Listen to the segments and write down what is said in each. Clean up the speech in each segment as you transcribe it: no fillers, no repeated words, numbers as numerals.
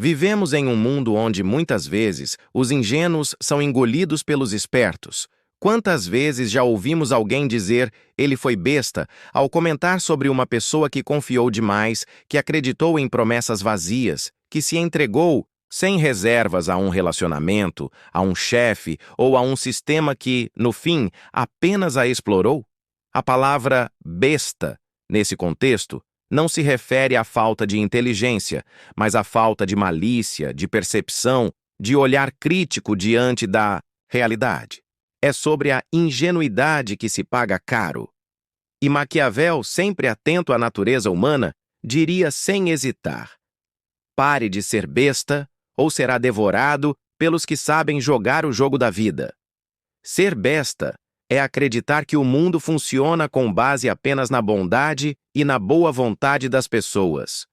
Vivemos em um mundo onde, muitas vezes, os ingênuos são engolidos pelos espertos. Quantas vezes já ouvimos alguém dizer "ele foi besta" ao comentar sobre uma pessoa que confiou demais, que acreditou em promessas vazias, que se entregou sem reservas a um relacionamento, a um chefe ou a um sistema que, no fim, apenas a explorou? A palavra besta, nesse contexto, não se refere à falta de inteligência, mas à falta de malícia, de percepção, de olhar crítico diante da realidade. É sobre a ingenuidade que se paga caro. E Maquiavel, sempre atento à natureza humana, diria sem hesitar: pare de ser besta ou será devorado pelos que sabem jogar o jogo da vida. Ser besta é acreditar que o mundo funciona com base apenas na bondade e na boa vontade das pessoas.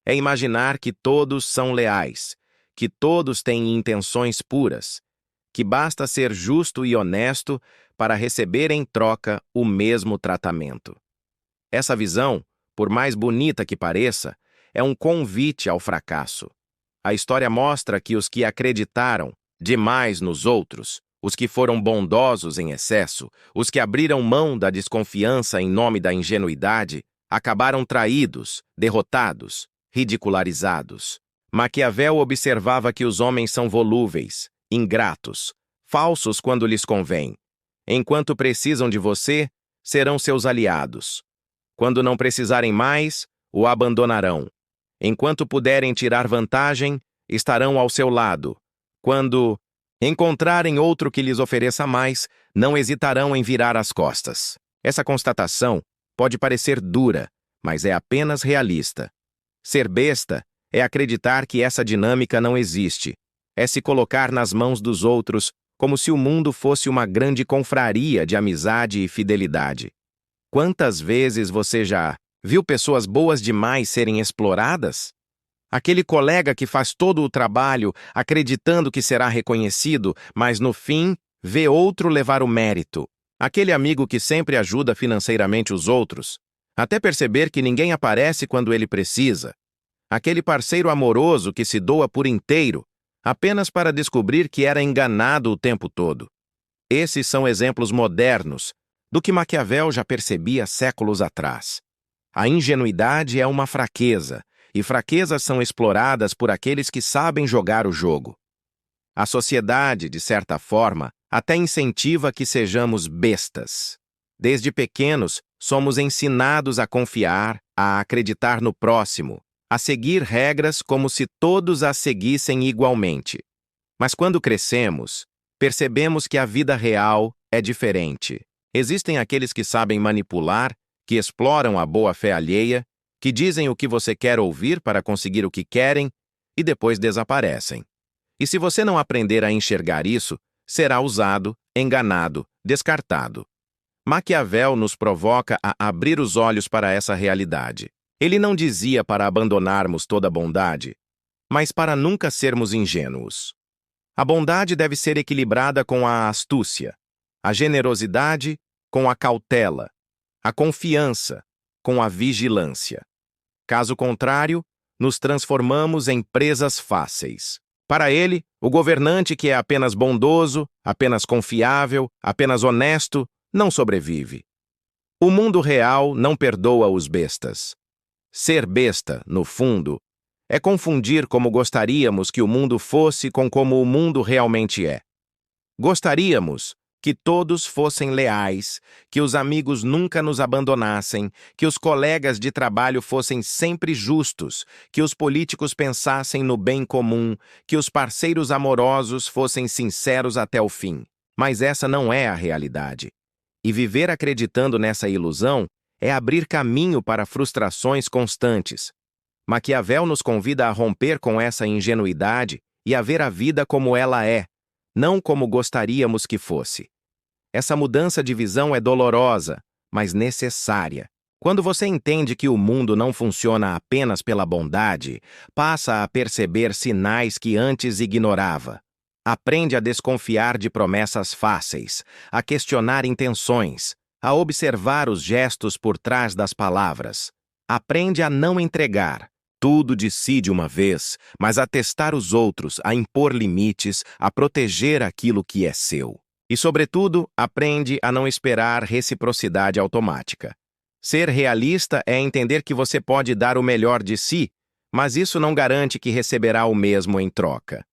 É imaginar que todos são leais, que todos têm intenções puras, que basta ser justo e honesto para receber em troca o mesmo tratamento. Essa visão, por mais bonita que pareça, é um convite ao fracasso. A história mostra que os que acreditaram demais nos outros, os que foram bondosos em excesso, os que abriram mão da desconfiança em nome da ingenuidade, acabaram traídos, derrotados, ridicularizados. Maquiavel observava que os homens são volúveis, ingratos, falsos quando lhes convém. Enquanto precisam de você, serão seus aliados. Quando não precisarem mais, o abandonarão. Enquanto puderem tirar vantagem, estarão ao seu lado. Quando encontrarem outro que lhes ofereça mais, não hesitarão em virar as costas. Essa constatação pode parecer dura, mas é apenas realista. Ser besta é acreditar que essa dinâmica não existe. É se colocar nas mãos dos outros como se o mundo fosse uma grande confraria de amizade e fidelidade. Quantas vezes você já viu pessoas boas demais serem exploradas? Aquele colega que faz todo o trabalho acreditando que será reconhecido, mas no fim vê outro levar o mérito. Aquele amigo que sempre ajuda financeiramente os outros, até perceber que ninguém aparece quando ele precisa. Aquele parceiro amoroso que se doa por inteiro, apenas para descobrir que era enganado o tempo todo. Esses são exemplos modernos do que Maquiavel já percebia séculos atrás. A ingenuidade é uma fraqueza, e fraquezas são exploradas por aqueles que sabem jogar o jogo. A sociedade, de certa forma, até incentiva que sejamos bestas. Desde pequenos, somos ensinados a confiar, a acreditar no próximo, a seguir regras como se todos as seguissem igualmente. Mas quando crescemos, percebemos que a vida real é diferente. Existem aqueles que sabem manipular, que exploram a boa-fé alheia, que dizem o que você quer ouvir para conseguir o que querem e depois desaparecem. E se você não aprender a enxergar isso, será usado, enganado, descartado. Maquiavel nos provoca a abrir os olhos para essa realidade. Ele não dizia para abandonarmos toda a bondade, mas para nunca sermos ingênuos. A bondade deve ser equilibrada com a astúcia, a generosidade com a cautela, a confiança com a vigilância. Caso contrário, nos transformamos em presas fáceis. Para ele, o governante que é apenas bondoso, apenas confiável, apenas honesto, não sobrevive. O mundo real não perdoa os bestas. Ser besta, no fundo, é confundir como gostaríamos que o mundo fosse com como o mundo realmente é. Gostaríamos que todos fossem leais, que os amigos nunca nos abandonassem, que os colegas de trabalho fossem sempre justos, que os políticos pensassem no bem comum, que os parceiros amorosos fossem sinceros até o fim. Mas essa não é a realidade. E viver acreditando nessa ilusão é abrir caminho para frustrações constantes. Maquiavel nos convida a romper com essa ingenuidade e a ver a vida como ela é, não como gostaríamos que fosse. Essa mudança de visão é dolorosa, mas necessária. Quando você entende que o mundo não funciona apenas pela bondade, passa a perceber sinais que antes ignorava. Aprende a desconfiar de promessas fáceis, a questionar intenções, a observar os gestos por trás das palavras. Aprende a não entregar, tudo de si de uma vez, mas a testar os outros, a impor limites, a proteger aquilo que é seu. E, sobretudo, aprende a não esperar reciprocidade automática. Ser realista é entender que você pode dar o melhor de si, mas isso não garante que receberá o mesmo em troca.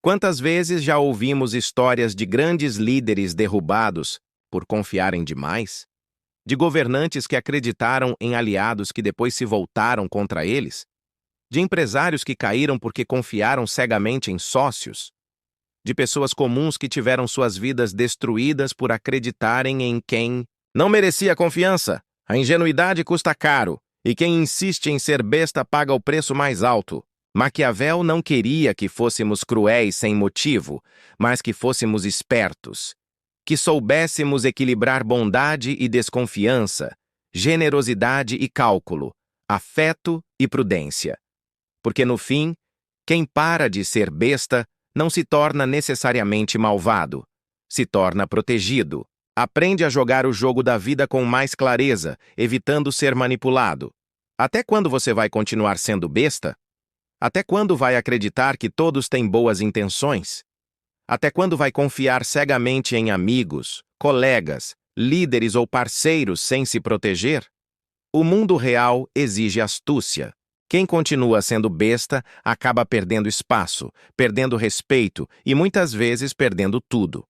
Quantas vezes já ouvimos histórias de grandes líderes derrubados por confiarem demais? De governantes que acreditaram em aliados que depois se voltaram contra eles? De empresários que caíram porque confiaram cegamente em sócios? De pessoas comuns que tiveram suas vidas destruídas por acreditarem em quem não merecia confiança? A ingenuidade custa caro, e quem insiste em ser besta paga o preço mais alto. Maquiavel não queria que fôssemos cruéis sem motivo, mas que fôssemos espertos, que soubéssemos equilibrar bondade e desconfiança, generosidade e cálculo, afeto e prudência. Porque, no fim, quem para de ser besta não se torna necessariamente malvado, se torna protegido. Aprende a jogar o jogo da vida com mais clareza, evitando ser manipulado. Até quando você vai continuar sendo besta? Até quando vai acreditar que todos têm boas intenções? Até quando vai confiar cegamente em amigos, colegas, líderes ou parceiros sem se proteger? O mundo real exige astúcia. Quem continua sendo besta acaba perdendo espaço, perdendo respeito e muitas vezes perdendo tudo.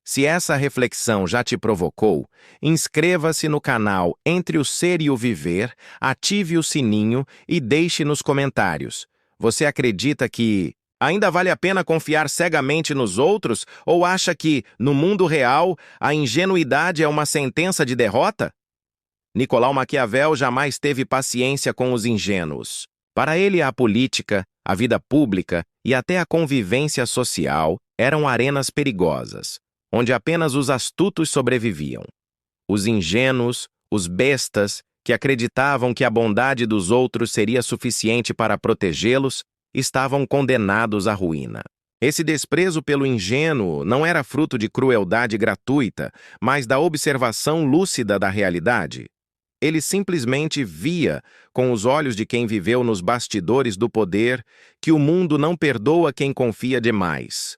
Se essa reflexão já te provocou, inscreva-se no canal Entre o Ser e o Viver, ative o sininho e deixe nos comentários. Você acredita que ainda vale a pena confiar cegamente nos outros ou acha que, no mundo real, a ingenuidade é uma sentença de derrota? Nicolau Maquiavel jamais teve paciência com os ingênuos. Para ele, a política, a vida pública e até a convivência social eram arenas perigosas, onde apenas os astutos sobreviviam. Os ingênuos, os bestas, que acreditavam que a bondade dos outros seria suficiente para protegê-los, estavam condenados à ruína. Esse desprezo pelo ingênuo não era fruto de crueldade gratuita, mas da observação lúcida da realidade. Ele simplesmente via, com os olhos de quem viveu nos bastidores do poder, que o mundo não perdoa quem confia demais.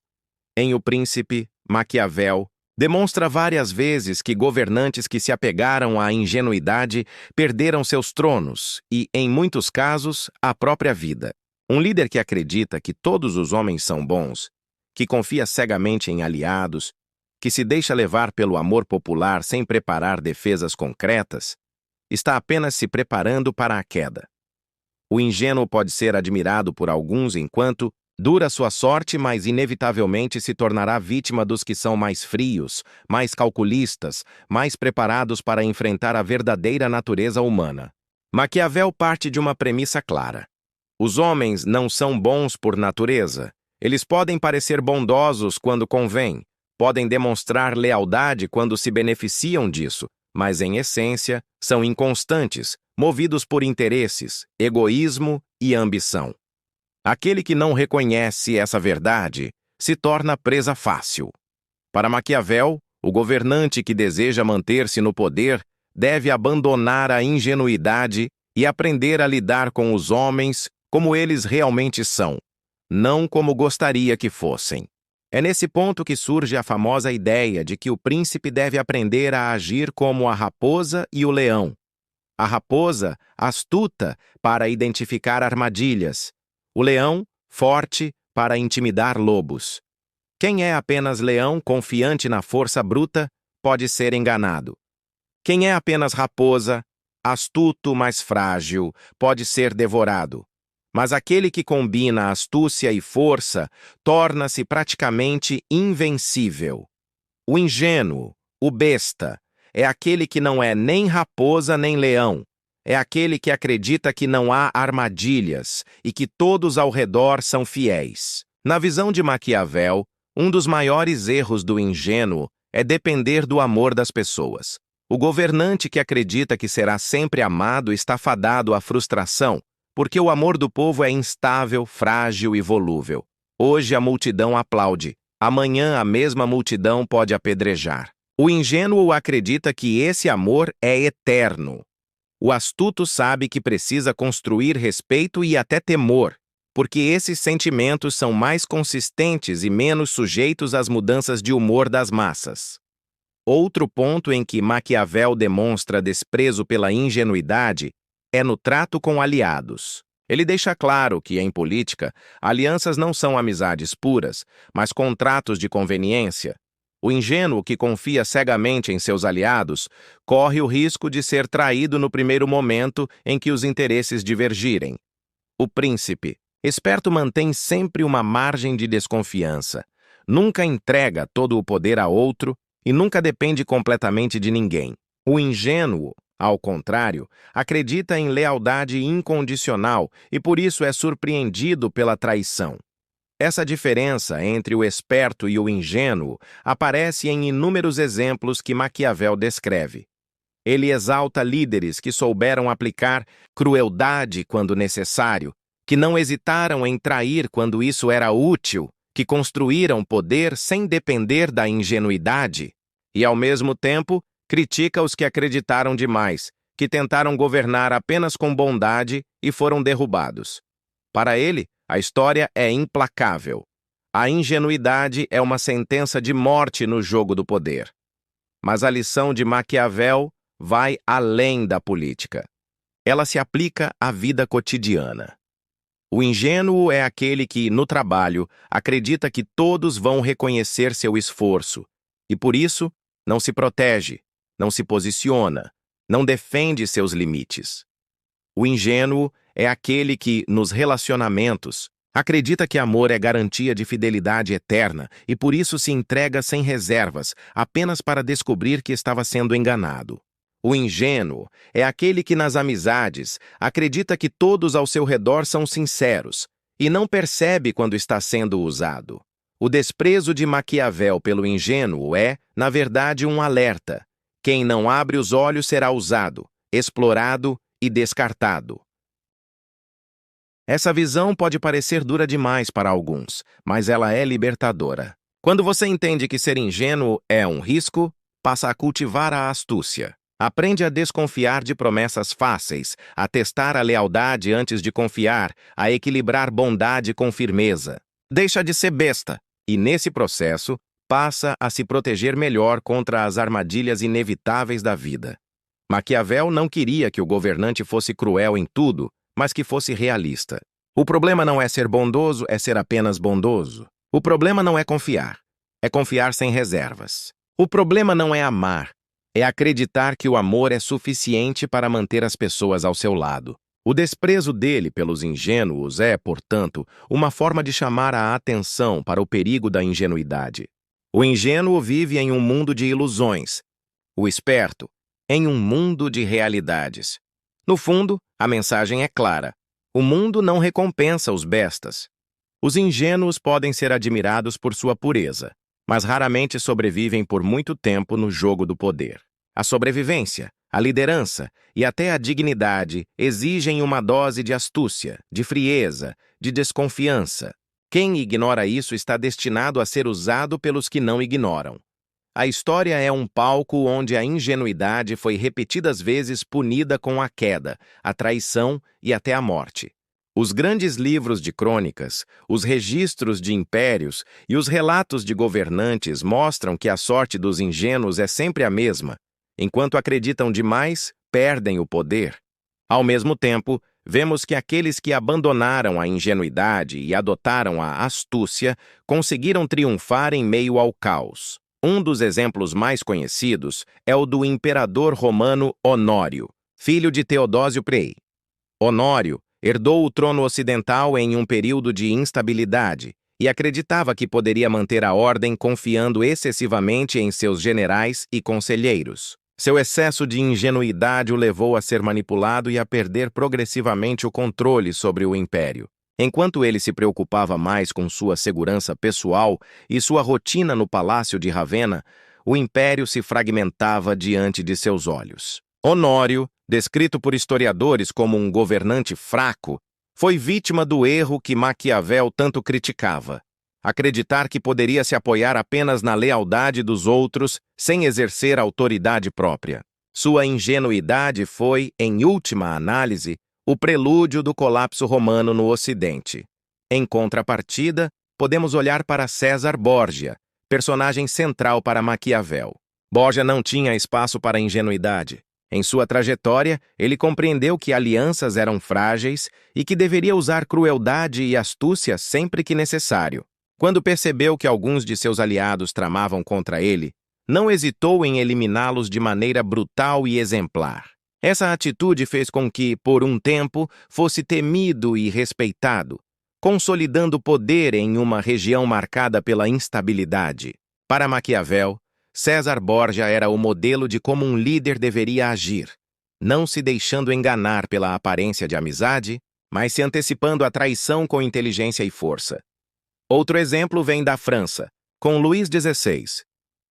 Em O Príncipe, Maquiavel demonstra várias vezes que governantes que se apegaram à ingenuidade perderam seus tronos e, em muitos casos, a própria vida. Um líder que acredita que todos os homens são bons, que confia cegamente em aliados, que se deixa levar pelo amor popular sem preparar defesas concretas, está apenas se preparando para a queda. O ingênuo pode ser admirado por alguns enquanto dura sua sorte, mas inevitavelmente se tornará vítima dos que são mais frios, mais calculistas, mais preparados para enfrentar a verdadeira natureza humana. Maquiavel parte de uma premissa clara. Os homens não são bons por natureza. Eles podem parecer bondosos quando convém, podem demonstrar lealdade quando se beneficiam disso, mas, em essência, são inconstantes, movidos por interesses, egoísmo e ambição. Aquele que não reconhece essa verdade se torna presa fácil. Para Maquiavel, o governante que deseja manter-se no poder deve abandonar a ingenuidade e aprender a lidar com os homens como eles realmente são, não como gostaria que fossem. É nesse ponto que surge a famosa ideia de que o príncipe deve aprender a agir como a raposa e o leão. A raposa, astuta para identificar armadilhas. O leão, forte para intimidar lobos. Quem é apenas leão, confiante na força bruta, pode ser enganado. Quem é apenas raposa, astuto, mas frágil, pode ser devorado. Mas aquele que combina astúcia e força torna-se praticamente invencível. O ingênuo, o besta, é aquele que não é nem raposa nem leão. É aquele que acredita que não há armadilhas e que todos ao redor são fiéis. Na visão de Maquiavel, um dos maiores erros do ingênuo é depender do amor das pessoas. O governante que acredita que será sempre amado está fadado à frustração, porque o amor do povo é instável, frágil e volúvel. Hoje a multidão aplaude, amanhã a mesma multidão pode apedrejar. O ingênuo acredita que esse amor é eterno. O astuto sabe que precisa construir respeito e até temor, porque esses sentimentos são mais consistentes e menos sujeitos às mudanças de humor das massas. Outro ponto em que Maquiavel demonstra desprezo pela ingenuidade é no trato com aliados. Ele deixa claro que, em política, alianças não são amizades puras, mas contratos de conveniência. O ingênuo que confia cegamente em seus aliados corre o risco de ser traído no primeiro momento em que os interesses divergirem. O príncipe, esperto, mantém sempre uma margem de desconfiança. Nunca entrega todo o poder a outro e nunca depende completamente de ninguém. O ingênuo, ao contrário, acredita em lealdade incondicional e por isso é surpreendido pela traição. Essa diferença entre o esperto e o ingênuo aparece em inúmeros exemplos que Maquiavel descreve. Ele exalta líderes que souberam aplicar crueldade quando necessário, que não hesitaram em trair quando isso era útil, que construíram poder sem depender da ingenuidade, e, ao mesmo tempo, critica os que acreditaram demais, que tentaram governar apenas com bondade e foram derrubados. Para ele, a história é implacável. A ingenuidade é uma sentença de morte no jogo do poder. Mas a lição de Maquiavel vai além da política. Ela se aplica à vida cotidiana. O ingênuo é aquele que, no trabalho, acredita que todos vão reconhecer seu esforço e, por isso, não se protege, não se posiciona, não defende seus limites. O ingênuo é aquele que, nos relacionamentos, acredita que amor é garantia de fidelidade eterna e por isso se entrega sem reservas, apenas para descobrir que estava sendo enganado. O ingênuo é aquele que, nas amizades, acredita que todos ao seu redor são sinceros e não percebe quando está sendo usado. O desprezo de Maquiavel pelo ingênuo é, na verdade, um alerta. Quem não abre os olhos será usado, explorado e descartado. Essa visão pode parecer dura demais para alguns, mas ela é libertadora. Quando você entende que ser ingênuo é um risco, passa a cultivar a astúcia. Aprende a desconfiar de promessas fáceis, a testar a lealdade antes de confiar, a equilibrar bondade com firmeza. Deixa de ser besta e, nesse processo, passa a se proteger melhor contra as armadilhas inevitáveis da vida. Maquiavel não queria que o governante fosse cruel em tudo, mas que fosse realista. O problema não é ser bondoso, é ser apenas bondoso. O problema não é confiar sem reservas. O problema não é amar, é acreditar que o amor é suficiente para manter as pessoas ao seu lado. O desprezo dele pelos ingênuos é, portanto, uma forma de chamar a atenção para o perigo da ingenuidade. O ingênuo vive em um mundo de ilusões. O esperto, em um mundo de realidades. No fundo, a mensagem é clara. O mundo não recompensa os bestas. Os ingênuos podem ser admirados por sua pureza, mas raramente sobrevivem por muito tempo no jogo do poder. A sobrevivência, a liderança e até a dignidade exigem uma dose de astúcia, de frieza, de desconfiança. Quem ignora isso está destinado a ser usado pelos que não ignoram. A história é um palco onde a ingenuidade foi repetidas vezes punida com a queda, a traição e até a morte. Os grandes livros de crônicas, os registros de impérios e os relatos de governantes mostram que a sorte dos ingênuos é sempre a mesma. Enquanto acreditam demais, perdem o poder. Ao mesmo tempo, vemos que aqueles que abandonaram a ingenuidade e adotaram a astúcia conseguiram triunfar em meio ao caos. Um dos exemplos mais conhecidos é o do imperador romano Honório, filho de Teodósio Prei. Honório herdou o trono ocidental em um período de instabilidade e acreditava que poderia manter a ordem confiando excessivamente em seus generais e conselheiros. Seu excesso de ingenuidade o levou a ser manipulado e a perder progressivamente o controle sobre o império. Enquanto ele se preocupava mais com sua segurança pessoal e sua rotina no palácio de Ravenna, o império se fragmentava diante de seus olhos. Honório, descrito por historiadores como um governante fraco, foi vítima do erro que Maquiavel tanto criticava: acreditar que poderia se apoiar apenas na lealdade dos outros sem exercer autoridade própria. Sua ingenuidade foi, em última análise, o prelúdio do colapso romano no Ocidente. Em contrapartida, podemos olhar para César Borgia, personagem central para Maquiavel. Borgia não tinha espaço para ingenuidade. Em sua trajetória, ele compreendeu que alianças eram frágeis e que deveria usar crueldade e astúcia sempre que necessário. Quando percebeu que alguns de seus aliados tramavam contra ele, não hesitou em eliminá-los de maneira brutal e exemplar. Essa atitude fez com que, por um tempo, fosse temido e respeitado, consolidando poder em uma região marcada pela instabilidade. Para Maquiavel, César Borgia era o modelo de como um líder deveria agir, não se deixando enganar pela aparência de amizade, mas se antecipando à traição com inteligência e força. Outro exemplo vem da França, com Luís XVI.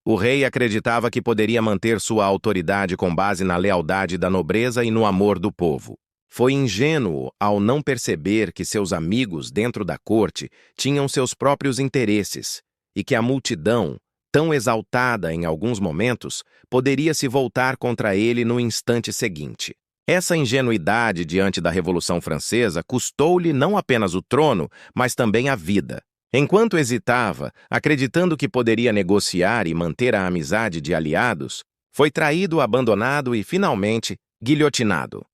O rei acreditava que poderia manter sua autoridade com base na lealdade da nobreza e no amor do povo. Foi ingênuo ao não perceber que seus amigos dentro da corte tinham seus próprios interesses e que a multidão, tão exaltada em alguns momentos, poderia se voltar contra ele no instante seguinte. Essa ingenuidade diante da Revolução Francesa custou-lhe não apenas o trono, mas também a vida. Enquanto hesitava, acreditando que poderia negociar e manter a amizade de aliados, foi traído, abandonado e, finalmente, guilhotinado.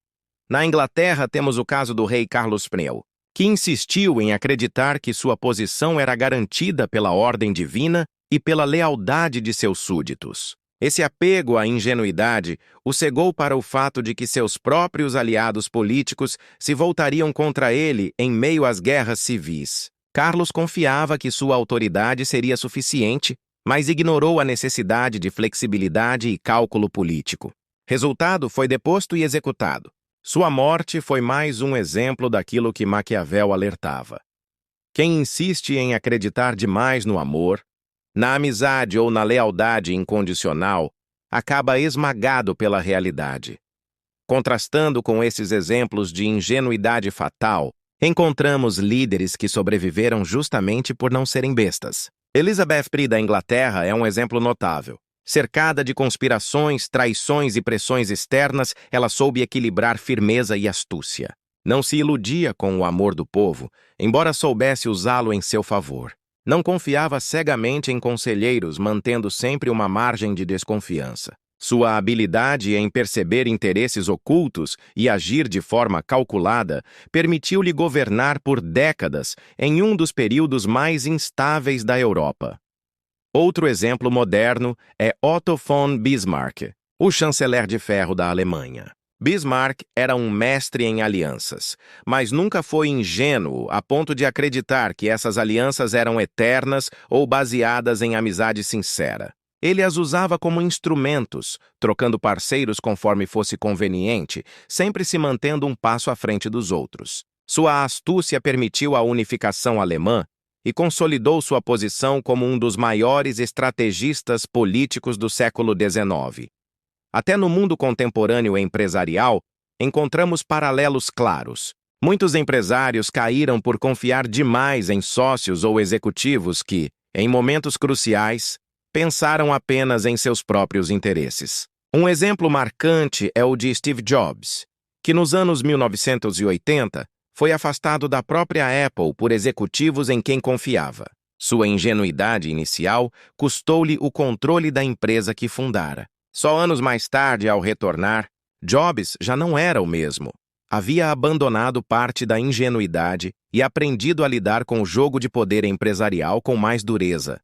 Na Inglaterra, temos o caso do rei Carlos I, que insistiu em acreditar que sua posição era garantida pela ordem divina e pela lealdade de seus súditos. Esse apego à ingenuidade o cegou para o fato de que seus próprios aliados políticos se voltariam contra ele em meio às guerras civis. Carlos confiava que sua autoridade seria suficiente, mas ignorou a necessidade de flexibilidade e cálculo político. Resultado, foi deposto e executado. Sua morte foi mais um exemplo daquilo que Maquiavel alertava. Quem insiste em acreditar demais no amor, na amizade ou na lealdade incondicional, acaba esmagado pela realidade. Contrastando com esses exemplos de ingenuidade fatal, encontramos líderes que sobreviveram justamente por não serem bestas. Elizabeth I da Inglaterra é um exemplo notável. Cercada de conspirações, traições e pressões externas, ela soube equilibrar firmeza e astúcia. Não se iludia com o amor do povo, embora soubesse usá-lo em seu favor. Não confiava cegamente em conselheiros, mantendo sempre uma margem de desconfiança. Sua habilidade em perceber interesses ocultos e agir de forma calculada permitiu-lhe governar por décadas em um dos períodos mais instáveis da Europa. Outro exemplo moderno é Otto von Bismarck, o chanceler de ferro da Alemanha. Bismarck era um mestre em alianças, mas nunca foi ingênuo a ponto de acreditar que essas alianças eram eternas ou baseadas em amizade sincera. Ele as usava como instrumentos, trocando parceiros conforme fosse conveniente, sempre se mantendo um passo à frente dos outros. Sua astúcia permitiu a unificação alemã e consolidou sua posição como um dos maiores estrategistas políticos do século XIX. Até no mundo contemporâneo empresarial, encontramos paralelos claros. Muitos empresários caíram por confiar demais em sócios ou executivos que, em momentos cruciais, pensaram apenas em seus próprios interesses. Um exemplo marcante é o de Steve Jobs, que nos anos 1980 foi afastado da própria Apple por executivos em quem confiava. Sua ingenuidade inicial custou-lhe o controle da empresa que fundara. Só anos mais tarde, ao retornar, Jobs já não era o mesmo. Havia abandonado parte da ingenuidade e aprendido a lidar com o jogo de poder empresarial com mais dureza.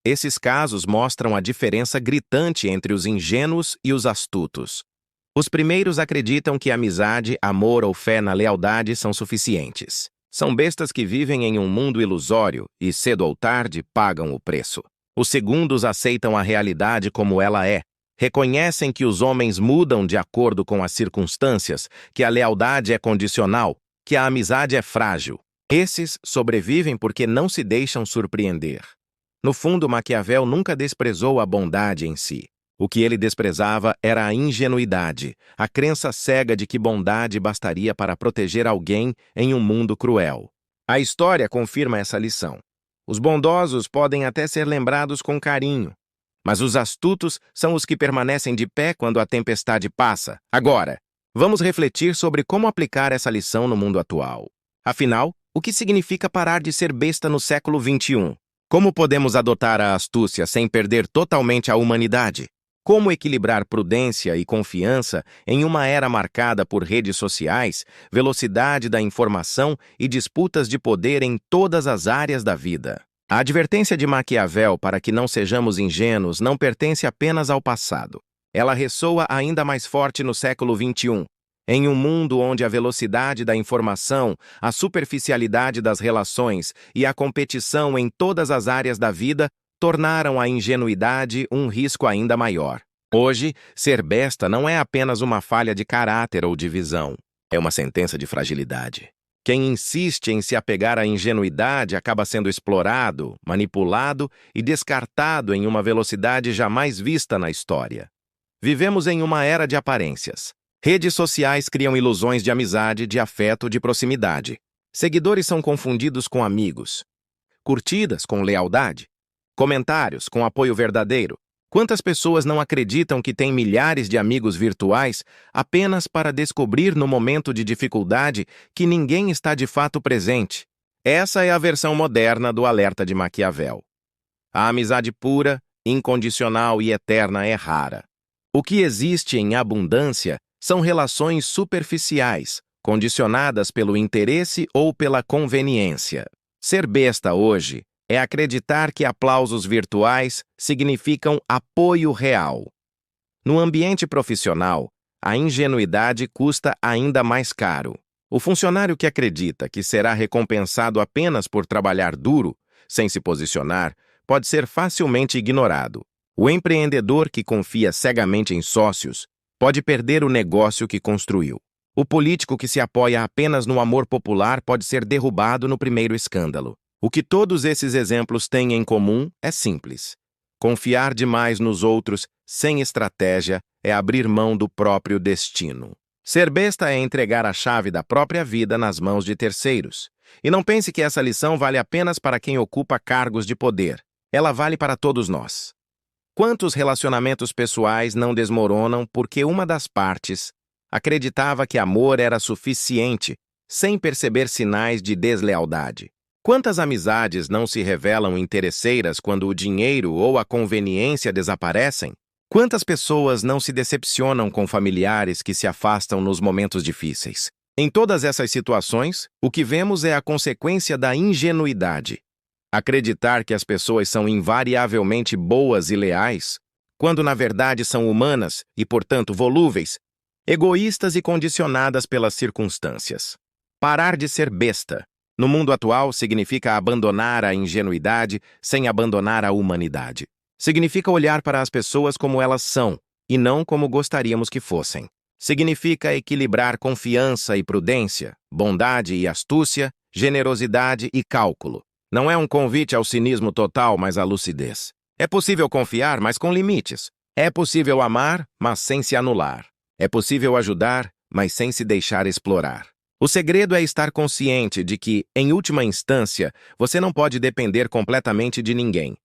Esses casos mostram a diferença gritante entre os ingênuos e os astutos. Os primeiros acreditam que amizade, amor ou fé na lealdade são suficientes. São bestas que vivem em um mundo ilusório e, cedo ou tarde, pagam o preço. Os segundos aceitam a realidade como ela é. Reconhecem que os homens mudam de acordo com as circunstâncias, que a lealdade é condicional, que a amizade é frágil. Esses sobrevivem porque não se deixam surpreender. No fundo, Maquiavel nunca desprezou a bondade em si. O que ele desprezava era a ingenuidade, a crença cega de que bondade bastaria para proteger alguém em um mundo cruel. A história confirma essa lição. Os bondosos podem até ser lembrados com carinho, Mas os astutos são os que permanecem de pé quando a tempestade passa. Agora, vamos refletir sobre como aplicar essa lição no mundo atual. Afinal, o que significa parar de ser besta no século XXI? Como podemos adotar a astúcia sem perder totalmente a humanidade? Como equilibrar prudência e confiança em uma era marcada por redes sociais, velocidade da informação e disputas de poder em todas as áreas da vida? A advertência de Maquiavel para que não sejamos ingênuos não pertence apenas ao passado. Ela ressoa ainda mais forte no século XXI. Em um mundo onde a velocidade da informação, a superficialidade das relações e a competição em todas as áreas da vida tornaram a ingenuidade um risco ainda maior. Hoje, ser besta não é apenas uma falha de caráter ou de visão. É uma sentença de fragilidade. Quem insiste em se apegar à ingenuidade acaba sendo explorado, manipulado e descartado em uma velocidade jamais vista na história. Vivemos em uma era de aparências. Redes sociais criam ilusões de amizade, de afeto, de proximidade. Seguidores são confundidos com amigos. Curtidas com lealdade. Comentários com apoio verdadeiro. Quantas pessoas não acreditam que têm milhares de amigos virtuais apenas para descobrir no momento de dificuldade que ninguém está de fato presente? Essa é a versão moderna do alerta de Maquiavel. A amizade pura, incondicional e eterna é rara. O que existe em abundância são relações superficiais, condicionadas pelo interesse ou pela conveniência. Ser besta hoje é acreditar que aplausos virtuais significam apoio real. No ambiente profissional, a ingenuidade custa ainda mais caro. O funcionário que acredita que será recompensado apenas por trabalhar duro, sem se posicionar, pode ser facilmente ignorado. O empreendedor que confia cegamente em sócios pode perder o negócio que construiu. O político que se apoia apenas no amor popular pode ser derrubado no primeiro escândalo. O que todos esses exemplos têm em comum é simples. Confiar demais nos outros, sem estratégia, é abrir mão do próprio destino. Ser besta é entregar a chave da própria vida nas mãos de terceiros. E não pense que essa lição vale apenas para quem ocupa cargos de poder. Ela vale para todos nós. Quantos relacionamentos pessoais não desmoronam porque uma das partes acreditava que amor era suficiente, sem perceber sinais de deslealdade? Quantas amizades não se revelam interesseiras quando o dinheiro ou a conveniência desaparecem? Quantas pessoas não se decepcionam com familiares que se afastam nos momentos difíceis? Em todas essas situações, o que vemos é a consequência da ingenuidade. Acreditar que as pessoas são invariavelmente boas e leais, quando na verdade são humanas e, portanto, volúveis, egoístas e condicionadas pelas circunstâncias. Parar de ser besta. No mundo atual, significa abandonar a ingenuidade sem abandonar a humanidade. Significa olhar para as pessoas como elas são, e não como gostaríamos que fossem. Significa equilibrar confiança e prudência, bondade e astúcia, generosidade e cálculo. Não é um convite ao cinismo total, mas à lucidez. É possível confiar, mas com limites. É possível amar, mas sem se anular. É possível ajudar, mas sem se deixar explorar. O segredo é estar consciente de que, em última instância, você não pode depender completamente de ninguém.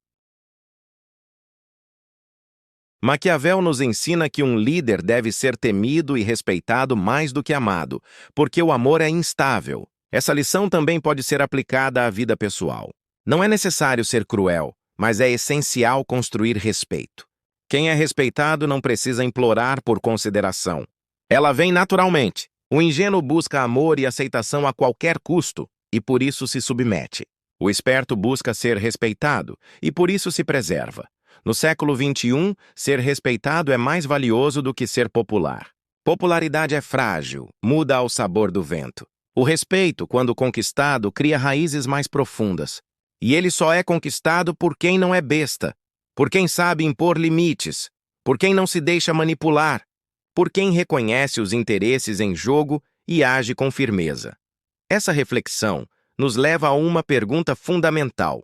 Maquiavel nos ensina que um líder deve ser temido e respeitado mais do que amado, porque o amor é instável. Essa lição também pode ser aplicada à vida pessoal. Não é necessário ser cruel, mas é essencial construir respeito. Quem é respeitado não precisa implorar por consideração. Ela vem naturalmente. O ingênuo busca amor e aceitação a qualquer custo, e por isso se submete. O esperto busca ser respeitado, e por isso se preserva. No século XXI, ser respeitado é mais valioso do que ser popular. Popularidade é frágil, muda ao sabor do vento. O respeito, quando conquistado, cria raízes mais profundas. E ele só é conquistado por quem não é besta, por quem sabe impor limites, por quem não se deixa manipular, por quem reconhece os interesses em jogo e age com firmeza. Essa reflexão nos leva a uma pergunta fundamental.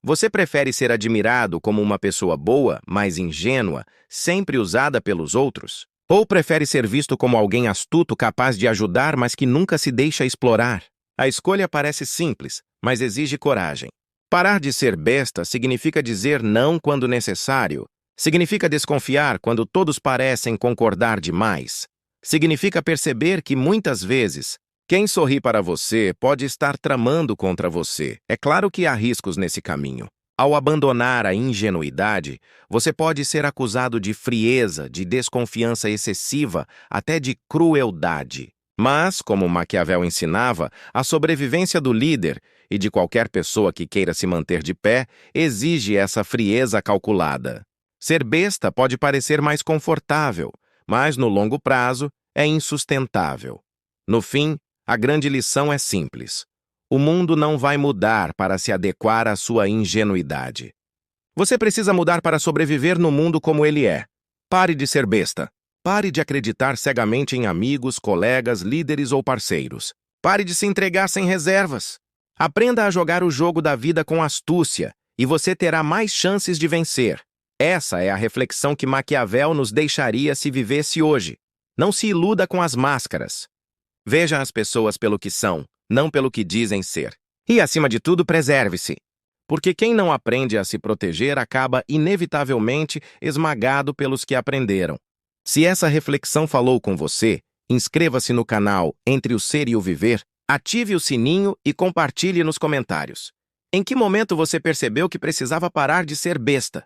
Você prefere ser admirado como uma pessoa boa, mas ingênua, sempre usada pelos outros? Ou prefere ser visto como alguém astuto capaz de ajudar, mas que nunca se deixa explorar? A escolha parece simples, mas exige coragem. Parar de ser besta significa dizer não quando necessário, Significa desconfiar quando todos parecem concordar demais. Significa perceber que, muitas vezes, quem sorri para você pode estar tramando contra você. É claro que há riscos nesse caminho. Ao abandonar a ingenuidade, você pode ser acusado de frieza, de desconfiança excessiva, até de crueldade. Mas, como Maquiavel ensinava, a sobrevivência do líder e de qualquer pessoa que queira se manter de pé exige essa frieza calculada. Ser besta pode parecer mais confortável, mas no longo prazo é insustentável. No fim, a grande lição é simples. O mundo não vai mudar para se adequar à sua ingenuidade. Você precisa mudar para sobreviver no mundo como ele é. Pare de ser besta. Pare de acreditar cegamente em amigos, colegas, líderes ou parceiros. Pare de se entregar sem reservas. Aprenda a jogar o jogo da vida com astúcia e você terá mais chances de vencer. Essa é a reflexão que Maquiavel nos deixaria se vivesse hoje. Não se iluda com as máscaras. Veja as pessoas pelo que são, não pelo que dizem ser. E, acima de tudo, preserve-se. Porque quem não aprende a se proteger acaba, inevitavelmente, esmagado pelos que aprenderam. Se essa reflexão falou com você, inscreva-se no canal Entre o Ser e o Viver, ative o sininho e compartilhe nos comentários. Em que momento você percebeu que precisava parar de ser besta?